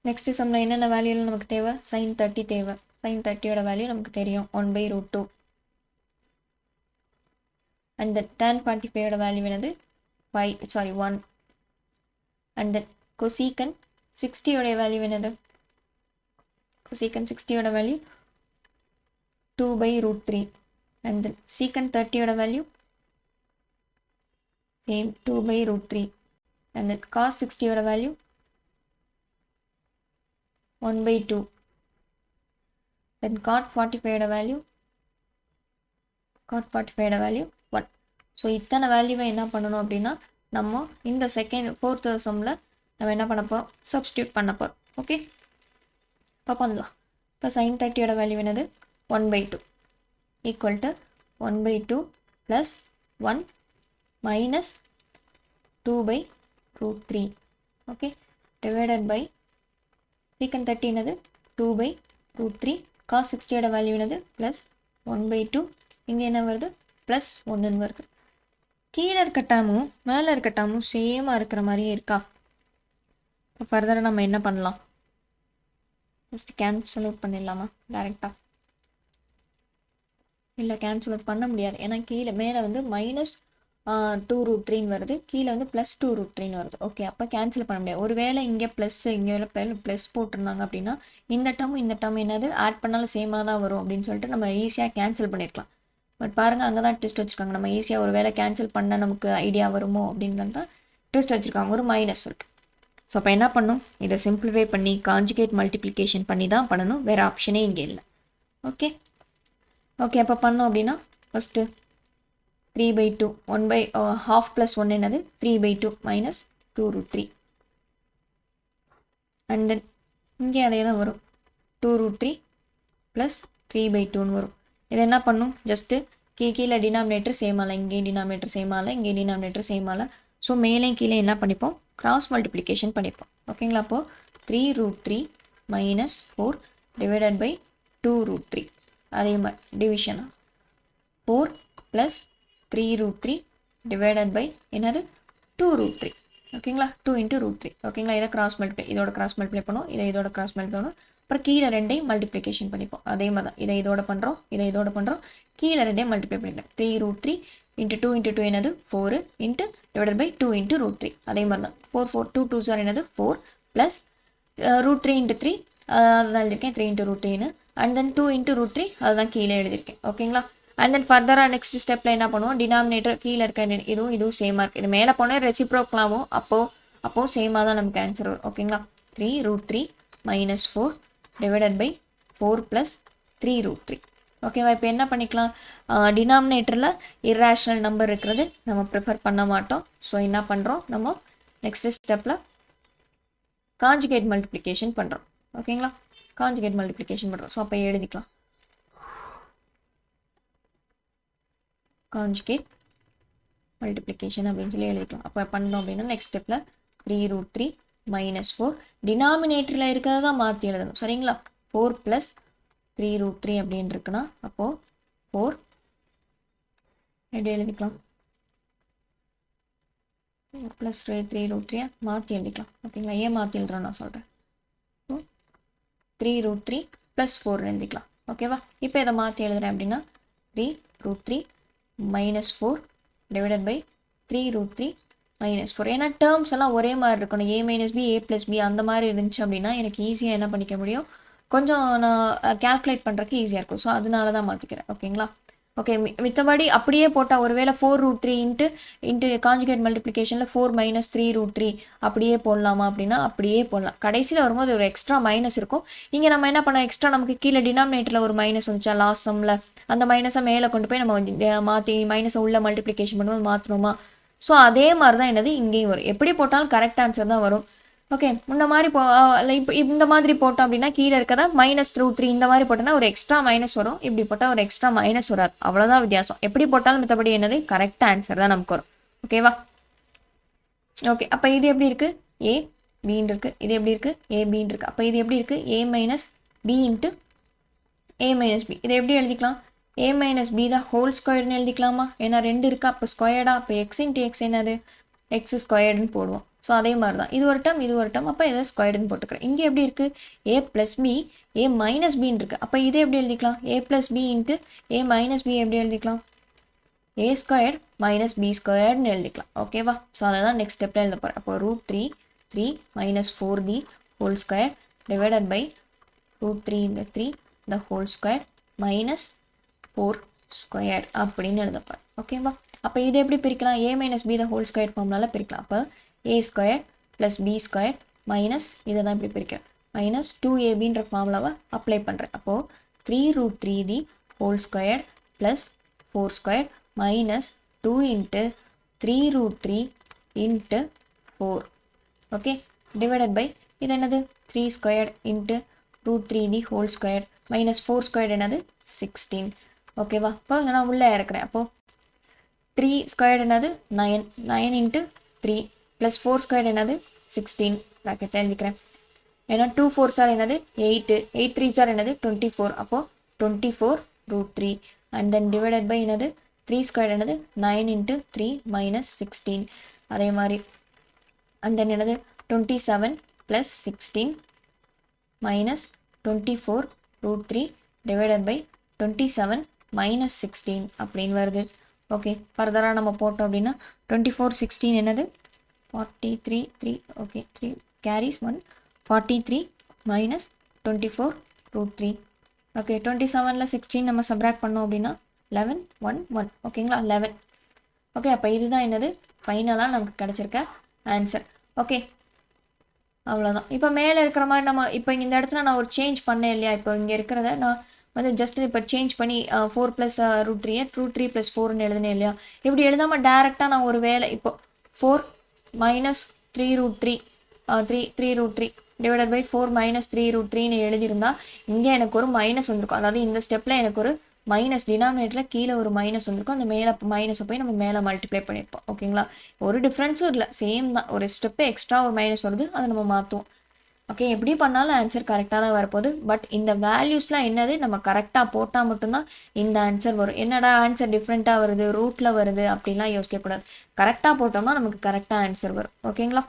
Next சம்ல என்னென்ன வேல்யூல நமக்கு தேவை sin 30 தேவை sin 30 ஓட வேல்யூ நமக்கு தெரியும் 1/√2 and the tan 45 ஓட வேல்யூ என்னது 1 and the cosecant 60 ஓட வேல்யூ என்னது cosecant 60 ஓட வேல்யூ 2/√3 and the secant 30 ஓட value same 2/√3 and the cos 60 ஓட வேல்யூ 1/2 then cot 45 ஓட வேல்யூ 1 ஸோ இத்தனை வேல்யூவை என்ன பண்ணணும் அப்படின்னா நம்ம இந்த ஃபோர்த் சம்மில் நம்ம என்ன பண்ண போகிறோம் சப்ஸ்டியூட் பண்ண போகிறோம் ஓகே இப்போ பண்ணலாம் இப்போ sin 30 வேல்யூ என்னது 1/2 equal to 1/2 plus 1 minus 2/√3 okay divided by secant 30 என்னது 2/√3 cos 60 வேல்யூ என்னது ப்ளஸ் 1/2 இங்கே என்ன வருது ப்ளஸ் 1ன்னு வருது கீழே இருக்க டேமும் மேலே இருக்க டேமும் சேமாக இருக்கிற மாதிரியே இருக்கா இப்போ ஃபர்தராக நம்ம என்ன பண்ணலாம் ஜஸ்ட் கேன்சல் அவுட் பண்ணிடலாமா டேரெக்டாக இல்லை கேன்சல் அவுட் பண்ண முடியாது ஏன்னா கீழே மேலே வந்து மைனஸ் 2√3 வருது கீழே வந்து ப்ளஸ் 2√3 வருது ஓகே அப்போ கேன்சல் பண்ண முடியாது ஒருவேளை இங்கே ப்ளஸ் இங்கே ப்ளஸ் போட்டிருந்தாங்க அப்படின்னா இந்த டேர்ம் என்னது ஆட் பண்ணாலும் சேமாக தான் வரும் அப்படின்னு சொல்லிட்டு நம்ம ஈஸியாக கேன்சல் பண்ணியிருக்கலாம் பட் பாருங்கள் அங்கே தான் ட்விஸ்ட் வச்சுருக்காங்க நம்ம ஈஸியாக ஒரு வேளை கேன்சல் பண்ண நமக்கு ஐடியா வருமோ அப்படின்றது தான் ட்விஸ்ட் வச்சுருக்காங்க ஒரு மைனஸ் இருக்குது ஸோ அப்போ என்ன பண்ணும் இதை சிம்பிளிஃபை பண்ணி கான்ஜுகேட் மல்டிப்ளிகேஷன் பண்ணி தான் பண்ணணும் வேறு ஆப்ஷனே இங்கே இல்லை ஓகே அப்போ பண்ணோம் அப்படின்னா ஃபஸ்ட்டு 3/2 1/2 + 1 என்னது 3/2 மைனஸ் 2√3 அண்ட் தென் இங்கே அதே தான் வரும் 2√3 ப்ளஸ் 3/2ன்னு வரும் இது என்ன பண்ணும் ஜஸ்ட்டு கீழே டினாமினேட்டர் சேம் ஆகலை இங்கே டினாமினேட்டர் சேம் ஆகலை இங்கே டினாமினேட்டர் சேம் ஆகலை ஸோ மேலே கீழே என்ன பண்ணிப்போம் கிராஸ் மல்டிப்ளிகேஷன் பண்ணிப்போம் ஓகேங்களா அப்போது 3√3 மைனஸ் 4 டிவைடட் பை 2√3 அதே மாதிரி டிவிஷனா 4 ப்ளஸ் 3√3 டிவைடட் பை என்னது 2√3 ஓகேங்களா 2 × √3 ஓகேங்களா இதை கிராஸ் மல்டிப்ளை இதோட கிராஸ் மல்டிப்ளை பண்ணுவோம் இதோட கிராஸ் மல்டிப்ளை பண்ணுவோம் அப்புறம் கீழே ரெண்டையும் மல்டிப்ளிகேஷன் பண்ணிப்போம் அதே மாதிரி தான் இதை இதோட பண்ணுறோம் கீழே ரெண்டையும் மல்டிப்ளை பண்ணிக்கலாம் 3√3 × 2 × 2 என்னது 4 இன்ட்டு டிவைடட் பை 2 × √3 அதே மாதிரி தான் 4 2 2 சார் என்னது 4 ப்ளஸ் √3 × 3 அதுதான் எழுதியிருக்கேன் 3 × √3ன்னு அண்ட் தென் 2 × √3 அதுதான் கீழே எழுதியிருக்கேன் ஓகேங்களா அண்ட் தென் ஃபர்தராக நெக்ஸ்ட் ஸ்டெப்பில் என்ன பண்ணுவோம் டினாமினேட்டர் கீழே இருக்க இதுவும் சேமாக இருக்குது இது மேலே போனால் ரெசிப்ரோக்கலாகவும் அப்போது சேமாக தான் நமக்கு ஆன்சர் வரும் ஓகேங்களா 3√3 மைனஸ் 4 டிவைடட் பை 4 ப்ளஸ் 3√3 ஓகேவா இப்போ என்ன பண்ணிக்கலாம் டினாமினேட்டரில் இர்ரேஷனல் நம்பர் இருக்கிறது நம்ம ப்ரிஃபர் பண்ண மாட்டோம் ஸோ என்ன பண்ணுறோம் நம்ம நெக்ஸ்ட் ஸ்டெப்பில் கான்ஜுகேட் மல்டிப்ளிகேஷன் பண்ணுறோம் ஓகேங்களா கான்ஜுகேட் மல்டிப்ளிகேஷன் பண்ணுறோம் ஸோ அப்போ எழுதிக்கலாம் கான்ஜுகேட் மல்டிப்ளிகேஷன் அப்படின்னு சொல்லி எழுதிக்கலாம் அப்போ பண்ணோம் அப்படின்னா நெக்ஸ்ட் ஸ்டெப்பில் 3√3 மைனஸ் 4 டினாமினேட்டரில் இருக்கிறத தான் மாற்றி எழுதணும் சரிங்களா 4 ப்ளஸ் 3√3 அப்படின்னு இருக்குன்னா அப்போது 4 எப்படி எழுதிக்கலாம் ப்ளஸ் 3√3 மாற்றி எழுதிக்கலாம் ஓகேங்களா ஏன் மாற்றி எழுதுறோம் நான் சொல்கிறேன் 3√3 ப்ளஸ் 4 எழுதிக்கலாம் ஓகேவா இப்போ இதை மாற்றி எழுதுறேன் அப்படின்னா 3√3 மைனஸ் 4 டிவைடட் பை 3√3 மைனஸ் 4 ஏன்னா டேர்ம்ஸ் எல்லாம் ஒரே மாதிரி இருக்கணும் a minus B a plus B அந்த மாதிரி இருந்துச்சு அப்படின்னா எனக்கு ஈஸியாக என்ன பண்ணிக்க முடியும் கொஞ்சம் நான் கேல்குலேட் பண்ணுறதுக்கு ஈஸியாக இருக்கும் ஸோ அதனால தான் மாற்றிக்கிறேன் ஓகேங்களா ஓகே மித்தபடி அப்படியே போட்டால் ஒருவேளை 4√3 இன்ட்டு கான்ஜுகேட் மல்டிப்ளிகேஷனில் 4 மைனஸ் 3√3 அப்படியே போடலாமா அப்படின்னா அப்படியே போடலாம் கடைசியில் வரும்போது ஒரு எக்ஸ்ட்ரா மைனஸ் இருக்கும் இங்கே நம்ம என்ன பண்ணோம் எக்ஸ்ட்ரா நமக்கு கீழே டினாமினேட்டரில் ஒரு மைனஸ் வந்துச்சா லாஸ்ட் சம்மில் அந்த மைனஸை மேலே கொண்டு போய் நம்ம மாற்றி மைனஸை உள்ள மல்டிப்ளிகேஷன் பண்ணும்போது மாற்றணுமா ஸோ அதே மாதிரி தான் என்னது இங்கேயும் வரும் எப்படி போட்டாலும் கரெக்ட் ஆன்சர் தான் வரும் ஓகே இந்த மாதிரி இப்போ இந்த மாதிரி போட்டோம் அப்படின்னா கீழே இருக்கதா -√3 இந்த மாதிரி போட்டோன்னா ஒரு எக்ஸ்ட்ரா மைனஸ் வரும் இப்படி போட்டால் ஒரு எக்ஸ்ட்ரா மைனஸ் வராது அவ்வளோதான் வித்தியாசம் எப்படி போட்டாலும் மற்றபடி என்னது கரெக்ட் ஆன்சர் தான் நமக்கு வரும் ஓகேவா ஓகே அப்போ இது எப்படி இருக்குது ஏ பின்னு இருக்குது இது எப்படி இருக்குது ஏ பின்னு இருக்குது அப்போ இது எப்படி இருக்குது a minus B into a minus B இதை எப்படி எழுதிக்கலாம் a மைனஸ் பி தான் ஹோல் ஸ்கொயர்னு எழுதிக்கலாமா ஏன்னா 2 இருக்கா அப்போ ஸ்கொயர்டா அப்போ x இன்ட்டு எக்ஸ் என்னது எக்ஸ் ஸ்கொயர்டுன்னு போடுவோம் ஸோ அதே மாதிரி தான் இது ஒரு டேர்ம் இது ஒரு டேர்ம். அப்போ இதை ஸ்கொயர்டுன்னு போட்டுக்கிறேன். இங்கே எப்படி இருக்குது ஏ ப்ளஸ் பி ஏ மைனஸ் பின்னு இருக்குது. அப்போ இதை எப்படி எழுதிக்கலாம் ஏ ப்ளஸ் பி இன்ட்டு ஏ மைனஸ் பி எப்படி எழுதிக்கலாம் ஏ ஸ்கொயர் மைனஸ் பி ஸ்கொயர்னு எழுதிக்கலாம். ஓகேவா? ஸோ அதை தான் நெக்ஸ்ட் ஸ்டெப்பில் எழுத போகிறேன். அப்போ √3 minus 4b whole square divided by √3 இந்த 3 the whole square minus 4 squared அப்படின்னு எழுத போகிறேன். ஓகேவா? அப்போ இதை எப்படி பிரிக்கலாம் a minus b the whole square ஃபார்ம்னால பிரிக்கலாம். அப்போ a square plus b square minus இதை தான் இப்படி பிரிக்கிறேன் minus 2abன்ற ஃபார்முலாவை அப்ளை பண்ணுறேன். அப்போது 3√3d whole square plus 4 square minus 2 into 3√3 into 4. Okay, divided by இது என்னது 3 square into √3d whole square minus 4 square என்னது 16. ஓகேவா? இப்போ நான் உள்ளே இறக்குறேன். அப்போது 3 ஸ்கொயர் என்னது 9 இன்ட்டு 3 ப்ளஸ் 4 ஸ்கொயர் என்னது 16 ப்ராக்கெட்டில் எழுதிக்கிறேன். ஏன்னா 2 4 சார் என்னது 8 8 3 சார் என்னது 24. அப்போது 24√3 அண்ட் தென் டிவைடட் பை என்னது 3 ஸ்கொயர் என்னது 9 இன்ட்டு 3 மைனஸ் 16. அதே மாதிரி and then என்னது 27 plus 16 minus 24√3 divided by 27 minus 16 அப்படின்னு வருது. ஓகே, ஃபர்தராக நம்ம போட்டோம் அப்படின்னா 24 16 என்னது 43 3. Okay, 3 carries 1 43 minus 24√3. ஓகே, 27ல் 16 நம்ம சப்ராக்ட் பண்ணோம் அப்படின்னா 11 1 1. ஓகேங்களா? 11. ஓகே, அப்போ இதுதான் என்னது ஃபைனலாக நமக்கு கிடச்சிருக்க ஆன்சர். ஓகே, அவ்வளோதான். இப்போ மேலே இருக்கிற மாதிரி நம்ம இப்போ இந்த இடத்துல நான் ஒரு சேஞ்ச் பண்ணேன் இல்லையா? இப்போ இங்கே இருக்கிறத நான் வந்து ஜஸ்ட் இப்போ சேஞ்ச் பண்ணி 4 + √3 √3 + 4ன்னு எழுதுனேன் இல்லையா? இப்படி எழுதாமல் டேரெக்டாக நான் ஒரு வேலை இப்போ 4 minus 3√3 3√3 டிவைடட் பை 4 minus 3√3ன்னு எழுதியிருந்தா இங்கே எனக்கு ஒரு மைனஸ் வந்திருக்கும். அதாவது இந்த ஸ்டெப்பில் எனக்கு ஒரு மைனஸ் டினாமினேட்டரில் கீழே ஒரு மைனஸ் வந்திருக்கும். அந்த மேலே மைனஸை போய் நம்ம மேலே மல்டிப்ளை பண்ணியிருப்போம். ஓகேங்களா? ஒரு டிஃப்ரென்ஸும் இல்லை, சேம் தான். ஒரு ஸ்டெப்பு எக்ஸ்ட்ரா ஒரு மைனஸ் வருது, அதை நம்ம மாற்றுவோம். ஓகே, எப்படி பண்ணாலும் ஆன்சர் கரெக்டாக தான் வரப்போகுது. பட் இந்த வேல்யூஸ்லாம் என்னது நம்ம கரெக்டாக போட்டால் மட்டும்தான் இந்த ஆன்சர் வரும். என்னடா ஆன்சர் டிஃப்ரெண்ட்டாக வருது, ரூட்டில் வருது அப்படிலாம் யோசிக்கக்கூடாது. கரெக்டாக போட்டோம்னா நமக்கு கரெக்டாக ஆன்சர் வரும். ஓகேங்களா?